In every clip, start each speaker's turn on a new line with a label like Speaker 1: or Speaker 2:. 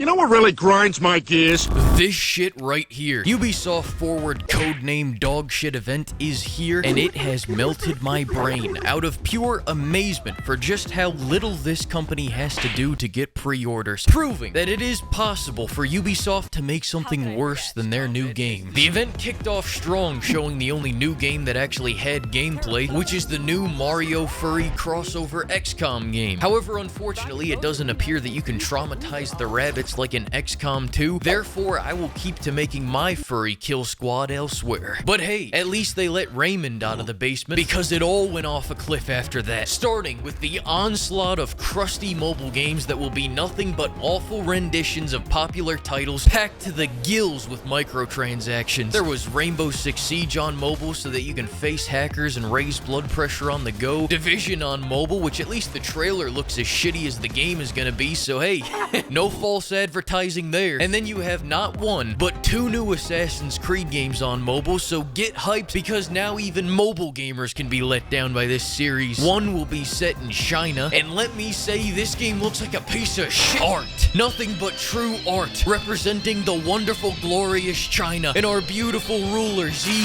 Speaker 1: You know what really grinds my gears?
Speaker 2: This shit right here. Ubisoft Forward Codename Dogshit event is here, and it has melted my brain out of pure amazement for just how little this company has to do to get pre-orders, proving that it is possible for Ubisoft to make something worse than their new game. The event kicked off strong, showing the only new game that actually had gameplay, which is the new Mario furry crossover XCOM game. However, unfortunately, it doesn't appear that you can traumatize the Rabbids like in XCOM 2, therefore I will keep to making my furry kill squad elsewhere. But hey, at least they let Raymond out of the basement, because it all went off a cliff after that, starting with the onslaught of crusty mobile games that will be nothing but awful renditions of popular titles packed to the gills with microtransactions. There was Rainbow Six Siege on mobile so that you can face hackers and raise blood pressure on the go, Division on mobile, which at least the trailer looks as shitty as the game is gonna be, so hey, no false advertising there. And then you have not one, but two new Assassin's Creed games on mobile, so get hyped because now even mobile gamers can be let down by this series. One will be set in China, and let me say this game looks like a piece of shit art. Nothing but true art, representing the wonderful, glorious China and our beautiful ruler Xi.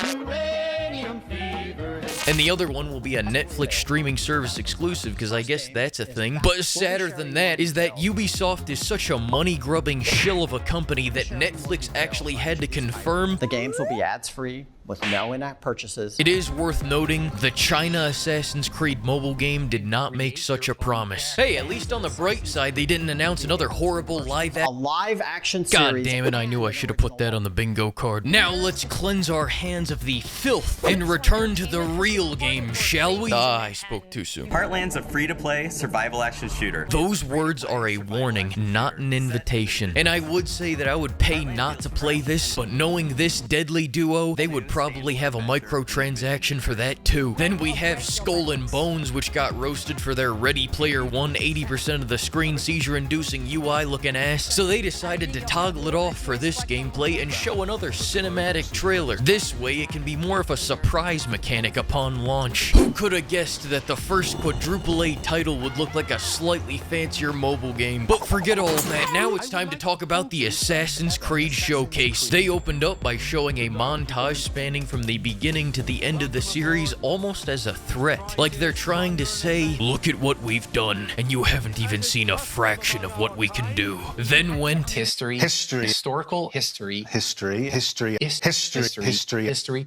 Speaker 2: And the other one will be a Netflix streaming service exclusive, because I guess that's a thing. But sadder than that is that Ubisoft is such a money-grubbing shill of a company that Netflix actually had to confirm
Speaker 3: the games will be ads-free with no in-app purchases.
Speaker 2: It is worth noting, the China Assassin's Creed mobile game did not make such a promise. Hey, at least on the bright side, they didn't announce another horrible
Speaker 3: live-action series.
Speaker 2: God damn it, I knew I should have put that on the bingo card. Now let's cleanse our hands of the filth and return to the real game, shall we? I spoke too soon.
Speaker 4: Heartlands, a free-to-play survival action shooter.
Speaker 2: Those words are a warning, not an invitation. And I would say that I would pay not to play this, but knowing this deadly duo, they would probably have a microtransaction for that too. Then we have Skull and Bones, which got roasted for their Ready Player One 80% of the screen seizure-inducing UI looking ass, so they decided to toggle it off for this gameplay and show another cinematic trailer. This way it can be more of a surprise mechanic upon launch. Who could have guessed that the first quadruple A title would look like a slightly fancier mobile game? But forget all that, now it's time to talk about the Assassin's Creed showcase. They opened up by showing a montage spanning from the beginning to the end of the series almost as a threat. Like they're trying to say, look at what we've done, and you haven't even seen a fraction of what we can do. Then went
Speaker 5: history, historical history,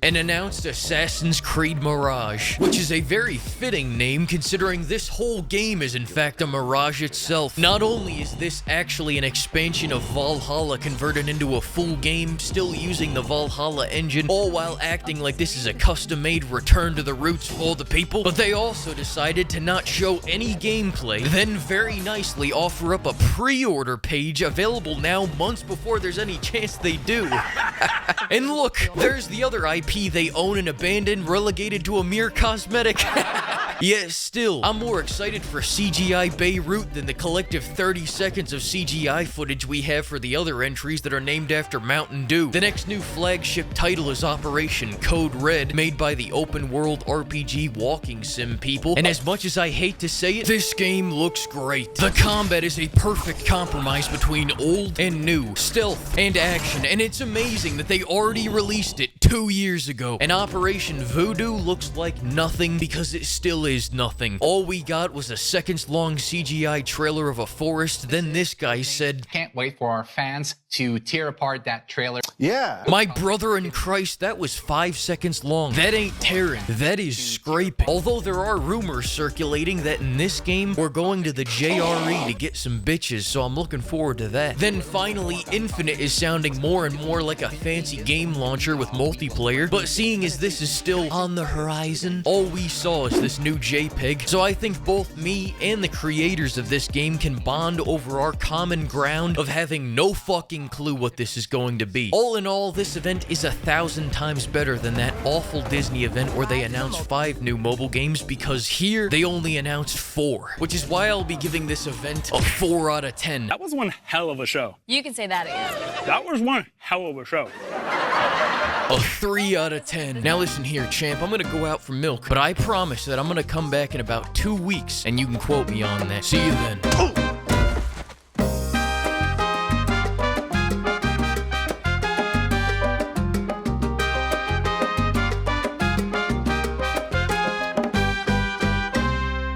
Speaker 2: and announced Assassin's Creed Mirage, which is a very fitting name considering this whole game is in fact a mirage itself. Not only is this actually an expansion of Valhalla converted into a full game, still using the Valhalla engine, all while acting like this is a custom-made return to the roots for the people, but they also decided to not show any gameplay, then very nicely offer up a pre-order page available now months before there's any chance they do. And look, there's the other IP they own and abandoned, relegated to a mere cosmetic. Yet still, I'm more excited for CGI Beirut than the collective 30 seconds of CGI footage we have for the other entries that are named after Mountain Dew. The next new flagship title is Operation Code Red, made by the open world RPG walking sim people, and as much as I hate to say it, this game looks great. The combat is a perfect compromise between old and new, stealth and action, and it's amazing that they already released it 2 years ago. And Operation Voodoo looks like nothing because it still is nothing. All we got was a seconds-long CGI trailer of a forest, then this guy said,
Speaker 5: "Can't wait for our fans to tear apart that trailer."
Speaker 6: Yeah.
Speaker 2: My brother in Christ, that was 5 seconds long. That ain't tearing, that is scraping. Although there are rumors circulating that in this game, we're going to the JRE to get some bitches, so I'm looking forward to that. Then finally, Infinite is sounding more and more like a fancy game launcher with multiplayer, but seeing as this is still on the horizon, all we saw is this new JPEG, so I think both me and the creators of this game can bond over our common ground of having no fucking clue what this is going to be. All in all, this event is 1,000 times better than that awful Disney event where they announced 5 new mobile games, because here they only announced 4, which is why I'll be giving this event a 4 out of 10.
Speaker 7: That was one hell of a show.
Speaker 8: You can say that again.
Speaker 7: That was one hell of a show.
Speaker 2: A 3 out of 10. Now listen here, champ, I'm gonna go out for milk, but I promise that I'm gonna come back in about 2 weeks, and you can quote me on that. See you then.